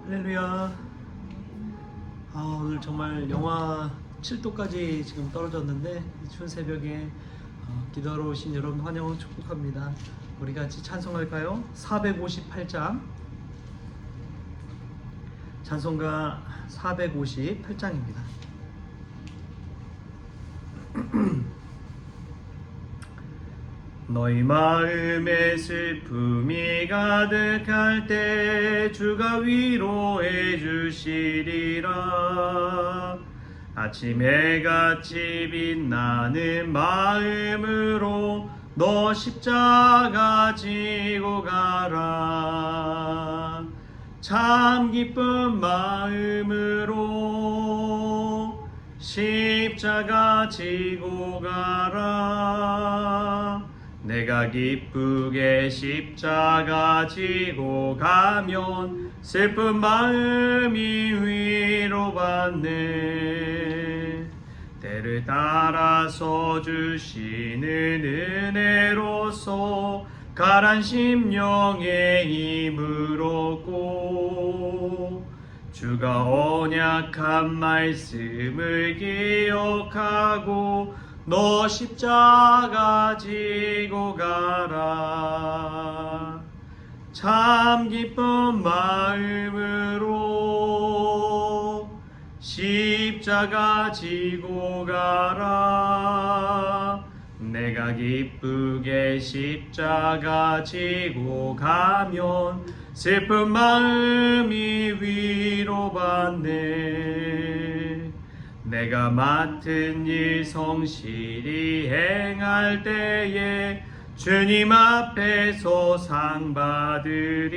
할렐루야. 오늘 정말 영하 7도까지 지금 떨어졌는데 이 추운 새벽에 기도하러 오신 여러분 환영을 축복합니다. 우리 같이 찬송할까요? 458장 찬송가 458장입니다. 너희 마음에 슬픔이 가득할 때 주가 위로해 주시리라. 아침 해같이 빛나는 마음으로 너 십자가 지고 가라. 참 기쁜 마음으로 십자가 지고 가라. 내가 기쁘게 십자가 지고 가면 슬픈 마음이 위로받네. 때를 따라서 주시는 은혜로서 가란 심령의 힘을 얻고 주가 언약한 말씀을 기억하고 너 십자가 지고 가라. 참 기쁜 마음으로 십자가 지고 가라. 내가 기쁘게 십자가 지고 가면 슬픈 마음이 위로받네. 내가 맡은 일 성실히 행할 때에 주님 앞에서 상 받으리.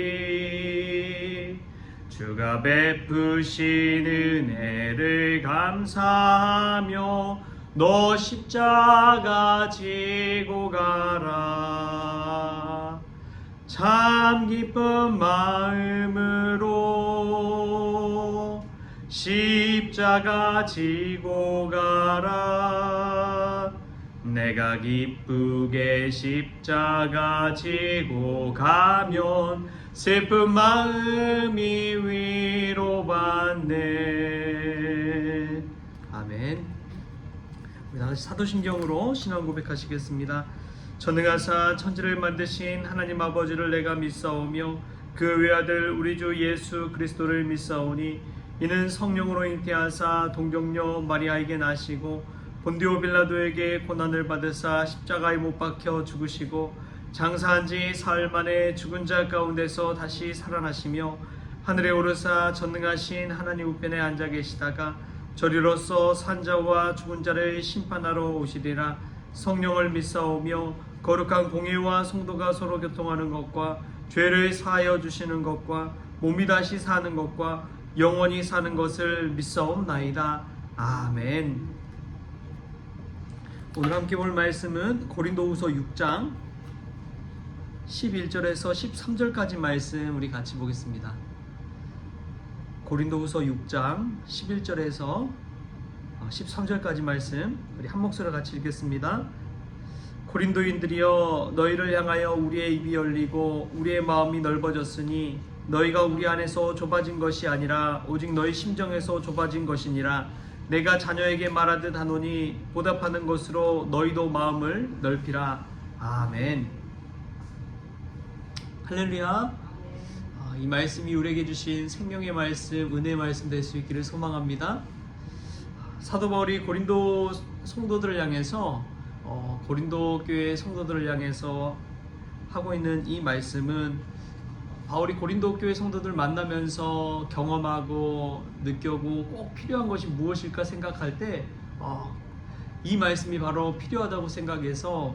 주가 베푸신 은혜를 감사하며 너 십자가 지고 가라. 참 기쁜 마음으로 십자가 지고 가라. 내가 기쁘게 십자가 지고 가면 슬픈 마음이 위로받네. 아멘. 우리 다같이 사도신경으로 신앙 고백하시겠습니다. 전능하사 천지를 만드신 하나님 아버지를 내가 믿사오며 그 외아들 우리 주 예수 그리스도를 믿사오니 이는 성령으로 잉태하사 동정녀 마리아에게 나시고 본디오 빌라도에게 고난을 받으사 십자가에 못 박혀 죽으시고 장사한 지 사흘 만에 죽은 자 가운데서 다시 살아나시며 하늘에 오르사 전능하신 하나님 우편에 앉아 계시다가 저리로서 산자와 죽은 자를 심판하러 오시리라. 성령을 믿사오며 거룩한 공의와 성도가 서로 교통하는 것과 죄를 사하여 주시는 것과 몸이 다시 사는 것과 영원히 사는 것을 믿사옵나이다. 아멘. 오늘 함께 볼 말씀은 고린도후서 6장 11절에서 13절까지 말씀 우리 같이 보겠습니다. 고린도후서 6장 11절에서 13절까지 말씀 우리 한 목소리로 같이 읽겠습니다. 고린도인들이여 너희를 향하여 우리의 입이 열리고 우리의 마음이 넓어졌으니 너희가 우리 안에서 좁아진 것이 아니라 오직 너희 심정에서 좁아진 것이니라. 내가 자녀에게 말하듯 하노니 보답하는 것으로 너희도 마음을 넓히라. 아멘. 할렐루야. 이 말씀이 우리에게 주신 생명의 말씀, 은혜의 말씀 될 수 있기를 소망합니다. 사도 바울이 고린도 성도들을 향해서 고린도 교회 성도들을 향해서 하고 있는 이 말씀은 바울이 고린도 교회 성도들 만나면서 경험하고 느껴고 꼭 필요한 것이 무엇일까 생각할 때 이 말씀이 바로 필요하다고 생각해서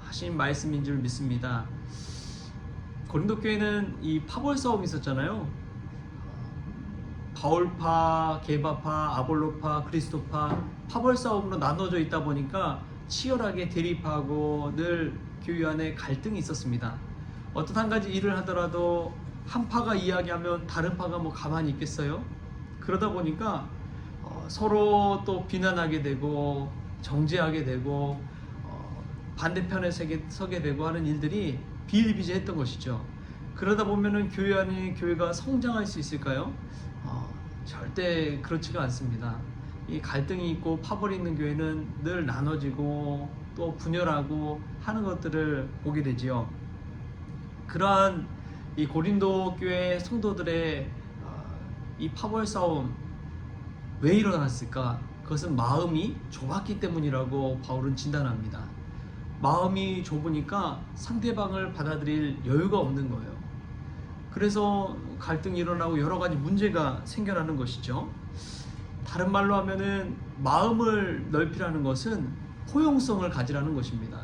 하신 말씀인 줄 믿습니다. 고린도 교회는 이 파벌 싸움이 있었잖아요. 바울파, 게바파, 아볼로파, 그리스도파 파벌 싸움으로 나눠져 있다 보니까 치열하게 대립하고 늘 교회 안에 갈등이 있었습니다. 어떤 한 가지 일을 하더라도 한 파가 이야기하면 다른 파가 뭐 가만히 있겠어요? 그러다 보니까 서로 또 비난하게 되고 정죄하게 되고 반대편에 서게 되고 하는 일들이 비일비재했던 것이죠. 그러다 보면은 교회 안에 교회가 성장할 수 있을까요? 절대 그렇지가 않습니다. 이 갈등이 있고 파벌이 있는 교회는 늘 나눠지고 또 분열하고 하는 것들을 보게 되지요. 그러한 이 고린도 교회 성도들의 이 파벌 싸움 왜 일어났을까? 그것은 마음이 좁았기 때문이라고 바울은 진단합니다. 마음이 좁으니까 상대방을 받아들일 여유가 없는 거예요. 그래서 갈등이 일어나고 여러 가지 문제가 생겨나는 것이죠. 다른 말로 하면은 마음을 넓히라는 것은 포용성을 가지라는 것입니다.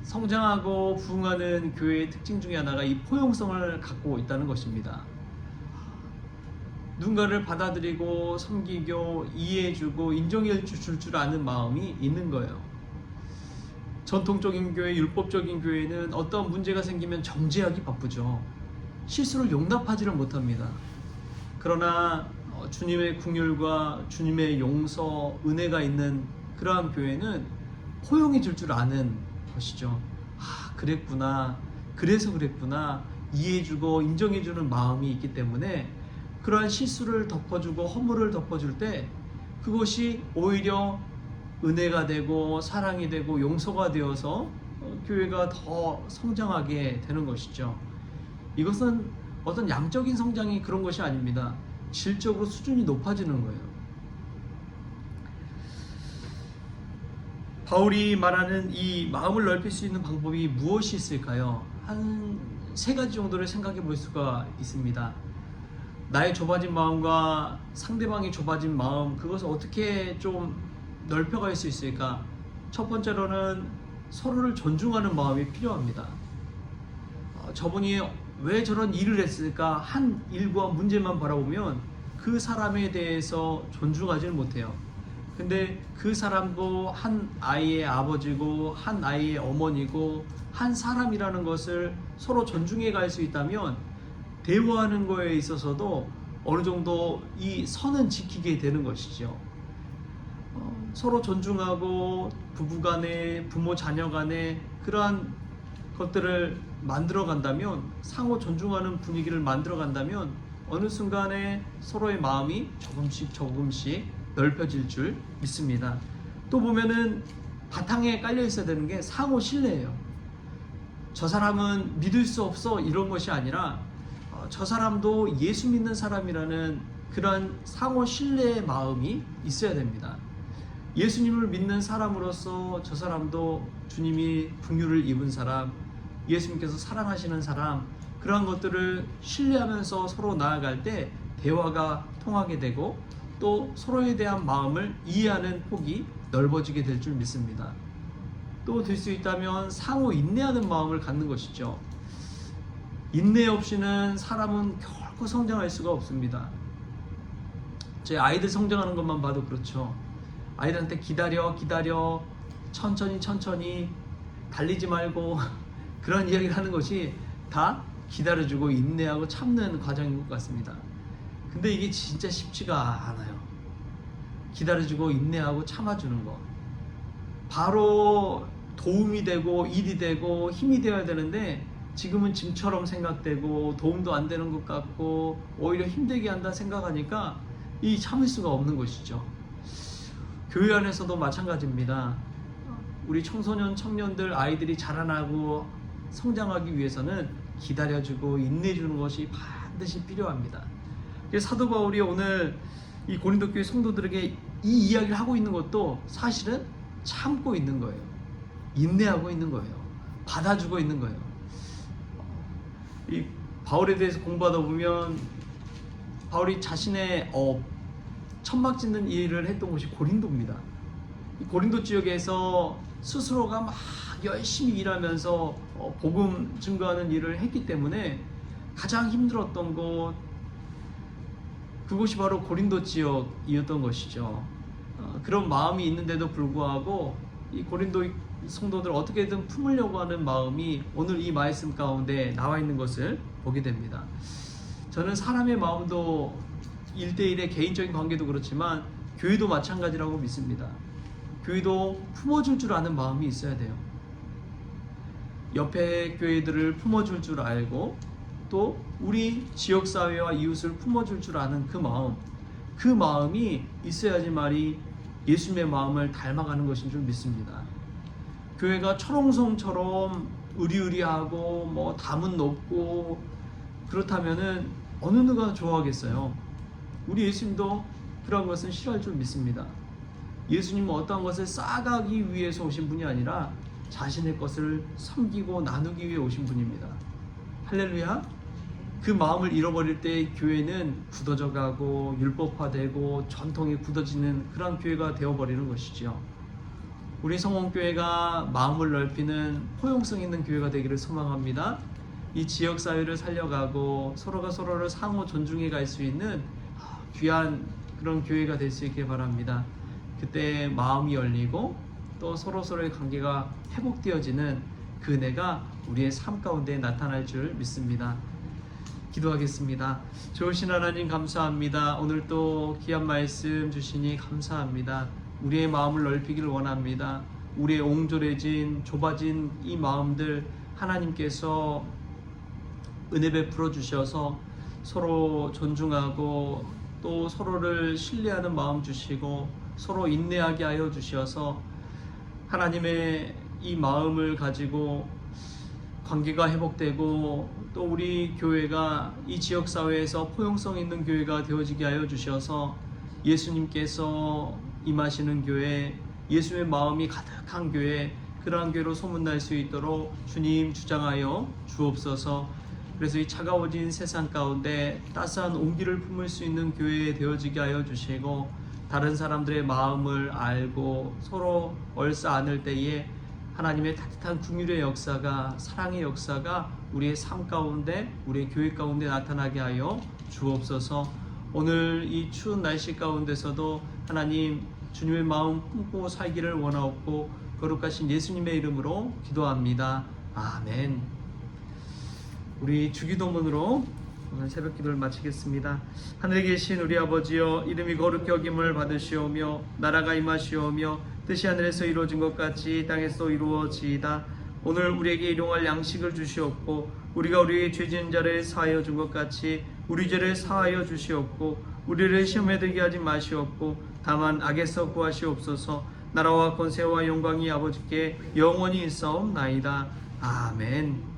성장하고 부흥하는 교회의 특징 중에 하나가 이 포용성을 갖고 있다는 것입니다. 누군가를 받아들이고 섬기고 이해해주고 인정해 줄 줄 아는 마음이 있는 거예요. 전통적인 교회, 율법적인 교회는 어떤 문제가 생기면 정죄하기 바쁘죠. 실수를 용납하지를 못합니다. 그러나 주님의 긍휼과 주님의 용서, 은혜가 있는 그러한 교회는 포용해 줄 줄 아는 것이죠. 그랬구나, 그래서 그랬구나, 이해해주고 인정해주는 마음이 있기 때문에 그러한 실수를 덮어주고 허물을 덮어줄 때 그것이 오히려 은혜가 되고 사랑이 되고 용서가 되어서 교회가 더 성장하게 되는 것이죠. 이것은 어떤 양적인 성장이 그런 것이 아닙니다. 질적으로 수준이 높아지는 거예요. 바울이 말하는 이 마음을 넓힐 수 있는 방법이 무엇이 있을까요? 한 세 가지 정도를 생각해 볼 수가 있습니다. 나의 좁아진 마음과 상대방이 좁아진 마음, 그것을 어떻게 좀 넓혀갈 수 있을까? 첫 번째로는 서로를 존중하는 마음이 필요합니다. 저분이 왜 저런 일을 했을까? 한 일과 문제만 바라보면 그 사람에 대해서 존중하지는 못해요. 근데 그 사람도 한 아이의 아버지고 한 아이의 어머니고 한 사람이라는 것을 서로 존중해 갈 수 있다면 대화하는 거에 있어서도 어느 정도 이 선은 지키게 되는 것이죠. 서로 존중하고 부부간에 부모 자녀간에 그러한 것들을 만들어 간다면, 상호 존중하는 분위기를 만들어 간다면 어느 순간에 서로의 마음이 조금씩 넓혀질 줄 믿습니다. 또 보면은 바탕에 깔려 있어야 되는 게 상호 신뢰예요. 저 사람은 믿을 수 없어 이런 것이 아니라 저 사람도 예수 믿는 사람이라는 그러한 상호 신뢰의 마음이 있어야 됩니다. 예수님을 믿는 사람으로서 저 사람도 주님이 긍휼을 입은 사람, 예수님께서 사랑하시는 사람, 그러한 것들을 신뢰하면서 서로 나아갈 때 대화가 통하게 되고 또 서로에 대한 마음을 이해하는 폭이 넓어지게 될 줄 믿습니다. 또 될 수 있다면 상호 인내하는 마음을 갖는 것이죠. 인내 없이는 사람은 결코 성장할 수가 없습니다. 제 아이들 성장하는 것만 봐도 그렇죠. 아이들한테 기다려 천천히 달리지 말고 그런 이야기를 하는 것이 다 기다려주고 인내하고 참는 과정인 것 같습니다. 근데 이게 진짜 쉽지가 않아요. 기다려주고 인내하고 참아주는 거 바로 도움이 되고 일이 되고 힘이 되어야 되는데 지금은 짐처럼 생각되고 도움도 안 되는 것 같고 오히려 힘들게 한다 생각하니까 이 참을 수가 없는 것이죠. 교회 안에서도 마찬가지입니다. 우리 청소년 청년들 아이들이 자라나고 성장하기 위해서는 기다려주고 인내해주는 것이 반드시 필요합니다. 그래서 사도 바울이 오늘 이 고린도 교회 성도들에게 이 이야기를 하고 있는 것도 사실은 참고 있는 거예요. 인내하고 있는 거예요. 받아주고 있는 거예요. 이 바울에 대해서 공부하다 보면 바울이 자신의 천막 짓는 일을 했던 곳이 고린도입니다. 이 고린도 지역에서 스스로가 막 열심히 일하면서 복음 증거하는 일을 했기 때문에 가장 힘들었던 곳, 그곳이 바로 고린도 지역이었던 것이죠. 그런 마음이 있는데도 불구하고 이 고린도 성도들 어떻게든 품으려고 하는 마음이 오늘 이 말씀 가운데 나와 있는 것을 보게 됩니다. 저는 사람의 마음도 1대1의 개인적인 관계도 그렇지만 교회도 마찬가지라고 믿습니다. 교회도 품어줄 줄 아는 마음이 있어야 돼요. 옆에 교회들을 품어줄 줄 알고 또 우리 지역사회와 이웃을 품어줄 줄 아는 그 마음이 있어야지만이 예수님의 마음을 닮아가는 것인 줄 믿습니다. 교회가 철옹성처럼 의리의리하고 뭐 담은 높고 그렇다면은 어느 누가 좋아하겠어요? 우리 예수님도 그런 것은 싫어할 줄 믿습니다. 예수님은 어떠한 것을 쌓아가기 위해서 오신 분이 아니라 자신의 것을 섬기고 나누기 위해 오신 분입니다. 할렐루야. 그 마음을 잃어버릴 때 교회는 굳어져 가고 율법화되고 전통이 굳어지는 그런 교회가 되어버리는 것이죠. 우리 성원교회가 마음을 넓히는 포용성 있는 교회가 되기를 소망합니다. 이 지역사회를 살려가고 서로가 서로를 상호 존중해 갈 수 있는 귀한 그런 교회가 될 수 있길 바랍니다. 그때 마음이 열리고 또 서로서로의 관계가 회복되어지는 그 은혜가 우리의 삶 가운데 나타날 줄 믿습니다. 기도하겠습니다. 좋으신 하나님 감사합니다. 오늘 또 귀한 말씀 주시니 감사합니다. 우리의 마음을 넓히기를 원합니다. 우리의 옹졸해진 좁아진 이 마음들 하나님께서 은혜 베풀어 주셔서 서로 존중하고 또 서로를 신뢰하는 마음 주시고 서로 인내하게 하여 주셔서 하나님의 이 마음을 가지고 관계가 회복되고 또 우리 교회가 이 지역사회에서 포용성 있는 교회가 되어지게 하여 주셔서 예수님께서 임하시는 교회, 예수의 마음이 가득한 교회, 그러한 교회로 소문날 수 있도록 주님 주장하여 주옵소서. 그래서 이 차가워진 세상 가운데 따스한 온기를 품을 수 있는 교회 되어지게 하여 주시고 다른 사람들의 마음을 알고 서로 얼싸 안을 때에 하나님의 따뜻한 긍휼의 역사가, 사랑의 역사가 우리의 삶 가운데, 우리의 교회 가운데 나타나게 하여 주옵소서. 오늘 이 추운 날씨 가운데서도 하나님 주님의 마음 품고 살기를 원하옵고 거룩하신 예수님의 이름으로 기도합니다. 아멘. 우리 주기도문으로 오늘 새벽 기도를 마치겠습니다. 하늘에 계신 우리 아버지여, 이름이 거룩히 여김을 받으시오며 나라가 임하시오며 뜻이 하늘에서 이루어진 것 같이 땅에서 이루어지이다. 오늘 우리에게 일용할 양식을 주시옵고 우리가 우리의 죄 지은 자를 사하여 준 것 같이 우리 죄를 사하여 주시옵고 우리를 시험에 들게 하지 마시옵고 다만 악에서 구하시옵소서. 나라와 권세와 영광이 아버지께 영원히 있사옵나이다. 아멘.